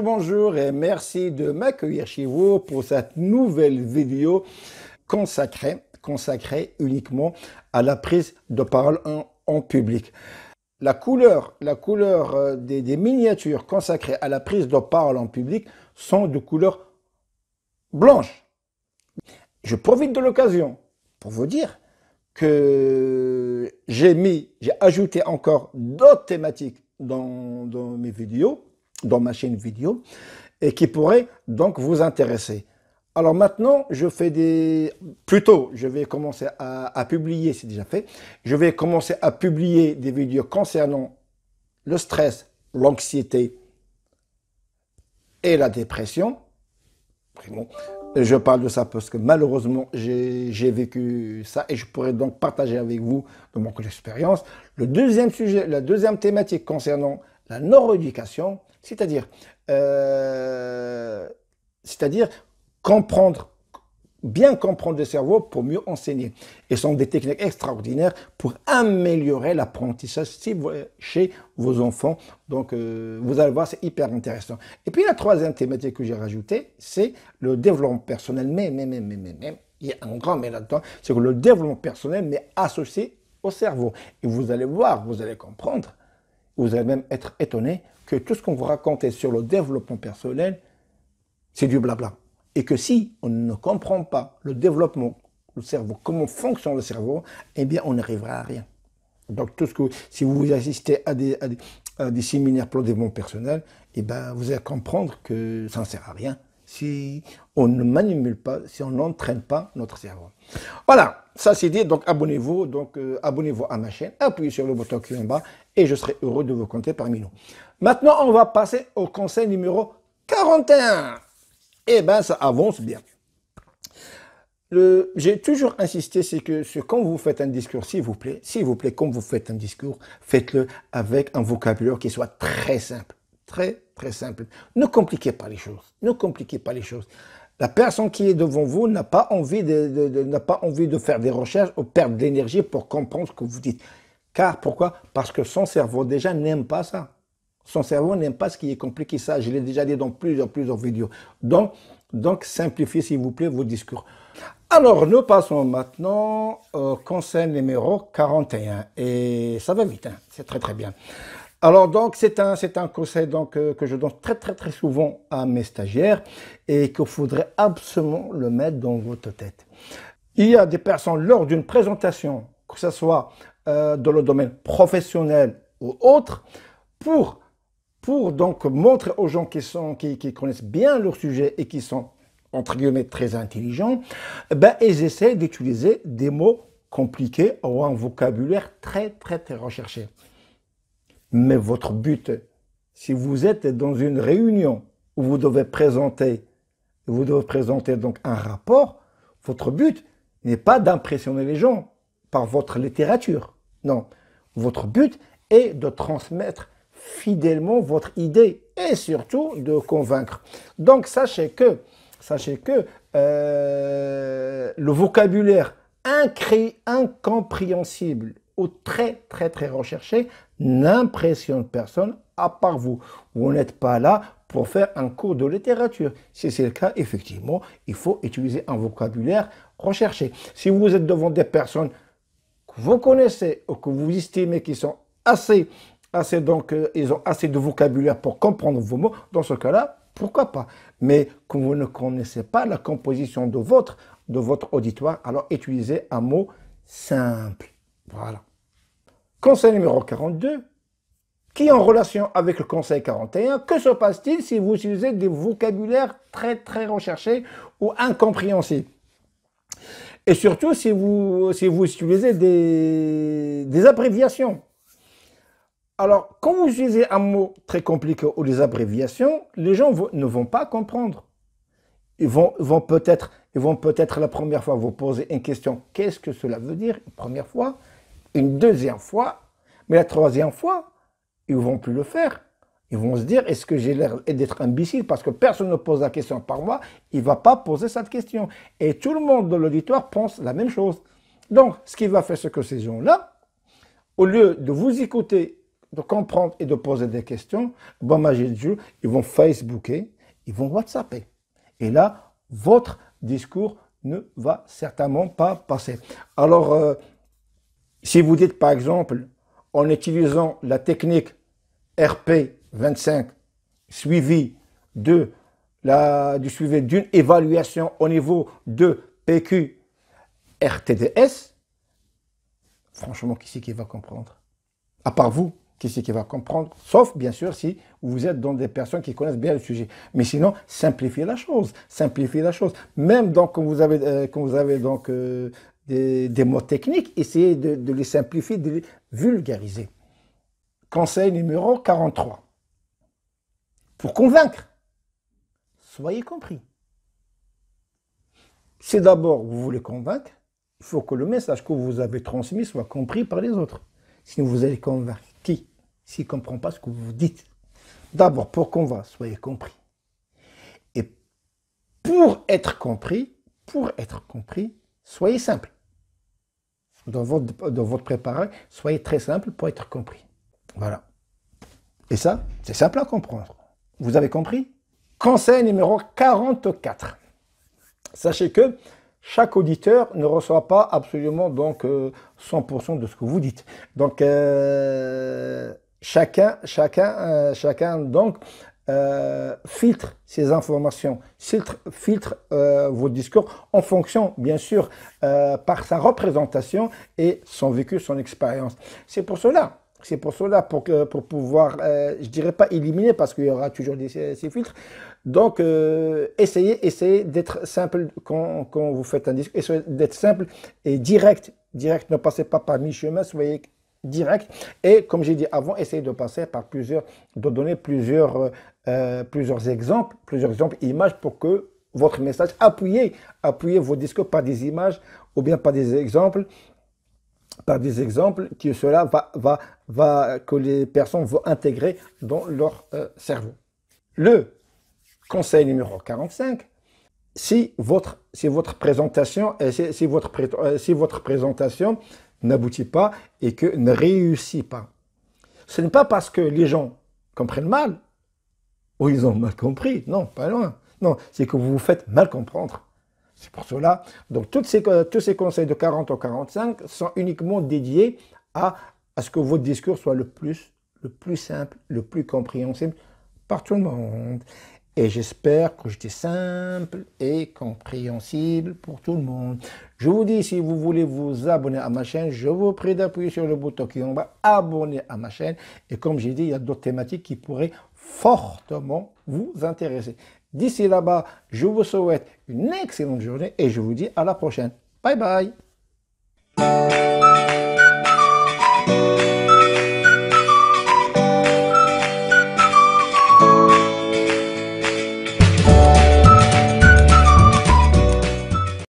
Bonjour et merci de m'accueillir chez vous pour cette nouvelle vidéo consacrée uniquement à la prise de parole en public. La couleur des miniatures consacrées à la prise de parole en public sont de couleur blanche. Je profite de l'occasion pour vous dire que j'ai ajouté encore d'autres thématiques dans mes vidéos, dans ma chaîne vidéo, et qui pourraient donc vous intéresser. Alors maintenant, je vais commencer à publier, c'est déjà fait, je vais commencer à publier des vidéos concernant le stress, l'anxiété et la dépression. Vraiment, je parle de ça parce que malheureusement, j'ai vécu ça et je pourrais donc partager avec vous de mon expérience. Le deuxième sujet, la deuxième thématique concernant la neuroéducation, c'est-à-dire bien comprendre le cerveau pour mieux enseigner. Et ce sont des techniques extraordinaires pour améliorer l'apprentissage chez vos enfants. Donc, vous allez voir, c'est hyper intéressant. Et puis, la troisième thématique que j'ai rajoutée, c'est le développement personnel. Mais, il y a un grand mais là-dedans, c'est que le développement personnel n'est associé au cerveau. Et vous allez voir, vous allez comprendre, vous allez même être étonné que tout ce qu'on vous raconte sur le développement personnel, c'est du blabla. Et que si on ne comprend pas le développement du cerveau, comment fonctionne le cerveau, eh bien, on n'arrivera à rien. Donc, si vous assistez à des séminaires pour le développement personnel, eh bien, vous allez comprendre que ça ne sert à rien si on ne manipule pas, si on n'entraîne pas notre cerveau. Voilà, ça c'est dit. Donc, abonnez-vous à ma chaîne, appuyez sur le bouton qui est en bas et je serai heureux de vous compter parmi nous. Maintenant, on va passer au conseil numéro 41. Eh bien, ça avance bien. J'ai toujours insisté, c'est que quand vous faites un discours, s'il vous plaît, quand vous faites un discours, faites-le avec un vocabulaire qui soit très simple. Très simple. Ne compliquez pas les choses. Ne compliquez pas les choses. La personne qui est devant vous n'a pas envie de faire des recherches ou perdre de l'énergie pour comprendre ce que vous dites. Car, pourquoi? Parce que son cerveau déjà n'aime pas ça. Son cerveau n'aime pas ce qui est compliqué. Ça, je l'ai déjà dit dans plusieurs vidéos. Donc, simplifiez, s'il vous plaît, vos discours. Alors, nous passons maintenant au conseil numéro 41. Et ça va vite, hein. C'est très bien. Alors, donc, c'est un conseil donc, que je donne très souvent à mes stagiaires et qu'il faudrait absolument le mettre dans votre tête. Il y a des personnes, lors d'une présentation, que ce soit dans le domaine professionnel ou autre, pour donc montrer aux gens qui connaissent bien leur sujet et qui sont, entre guillemets, très intelligents, ben, ils essaient d'utiliser des mots compliqués ou un vocabulaire très recherché. Mais votre but, si vous êtes dans une réunion où vous devez présenter donc un rapport, votre but n'est pas d'impressionner les gens par votre littérature. Non, votre but est de transmettre fidèlement votre idée et surtout de convaincre. Donc sachez que le vocabulaire incompréhensible ou très recherché n'impressionne personne à part vous. Vous n'êtes pas là pour faire un cours de littérature. Si c'est le cas, effectivement, il faut utiliser un vocabulaire recherché. Si vous êtes devant des personnes que vous connaissez ou que vous estimez qu'ils sont ils ont assez de vocabulaire pour comprendre vos mots, dans ce cas-là, pourquoi pas? Mais que vous ne connaissez pas la composition de votre auditoire, alors utilisez un mot simple. Voilà. Conseil numéro 42, qui est en relation avec le conseil 41, que se passe-t-il si vous utilisez des vocabulaires très recherchés ou incompréhensibles? Et surtout si vous utilisez des abréviations. Alors, quand vous utilisez un mot très compliqué ou des abréviations, les gens ne vont pas comprendre. Ils vont peut-être la première fois vous poser une question. Qu'est-ce que cela veut dire? Une première fois, une deuxième fois, mais la troisième fois, ils ne vont plus le faire. Ils vont se dire, est-ce que j'ai l'air d'être imbécile? Parce que personne ne pose la question par moi, il ne va pas poser cette question. Et tout le monde de l'auditoire pense la même chose. Donc, ce qui va faire, c'est que ces gens-là, au lieu de vous écouter, de comprendre et de poser des questions, bon, magie de Dieu, ils vont Facebooker, ils vont WhatsApper. Et là, votre discours ne va certainement pas passer. Alors, si vous dites par exemple, en utilisant la technique RP25 suivi du suivi d'une évaluation au niveau de PQ RTDS, franchement, qui c'est qui va comprendre? À part vous, qui c'est qui va comprendre? Sauf, bien sûr, si vous êtes dans des personnes qui connaissent bien le sujet. Mais sinon, simplifiez la chose. Simplifiez la chose. Même donc, quand vous avez donc des mots techniques, essayez de les simplifier, de les vulgariser. Conseil numéro 43. Pour convaincre, soyez compris. Si d'abord vous voulez convaincre, il faut que le message que vous avez transmis soit compris par les autres. Sinon, vous allez convaincre qui? S'il ne comprend pas ce que vous dites. D'abord, pour convaincre, soyez compris. Et pour être compris, soyez simple. Dans votre préparation, soyez très simple pour être compris. Voilà. Et ça, c'est simple à comprendre. Vous avez compris? Conseil numéro 44. Sachez que chaque auditeur ne reçoit pas absolument donc 100% de ce que vous dites. Donc chacun donc filtre ses informations, filtre vos discours en fonction, bien sûr, par sa représentation et son vécu, son expérience. C'est pour cela, pour pouvoir, je dirais pas éliminer, parce qu'il y aura toujours ces filtres. Donc, essayez d'être simple quand vous faites un discours, essayez d'être simple et direct. Direct, ne passez pas par mi-chemin, soyez direct. Et comme j'ai dit avant, essayez de passer par de donner plusieurs exemples, images pour que votre message, appuyez vos discours par des images ou bien par des exemples que cela que les personnes vont intégrer dans leur cerveau. Le conseil numéro 45, si votre présentation n'aboutit pas et que ne réussit pas, ce n'est pas parce que les gens comprennent mal ou ils ont mal compris, non, pas loin. Non, c'est que vous vous faites mal comprendre. C'est pour cela, donc tous ces conseils de 40 au 45 sont uniquement dédiés à ce que votre discours soit le plus simple, le plus compréhensible par tout le monde. Et j'espère que j'étais simple et compréhensible pour tout le monde. Je vous dis, si vous voulez vous abonner à ma chaîne, je vous prie d'appuyer sur le bouton qui est en bas, abonner à ma chaîne. Et comme j'ai dit, il y a d'autres thématiques qui pourraient fortement vous intéresser. D'ici là-bas, je vous souhaite une excellente journée et je vous dis à la prochaine. Bye bye.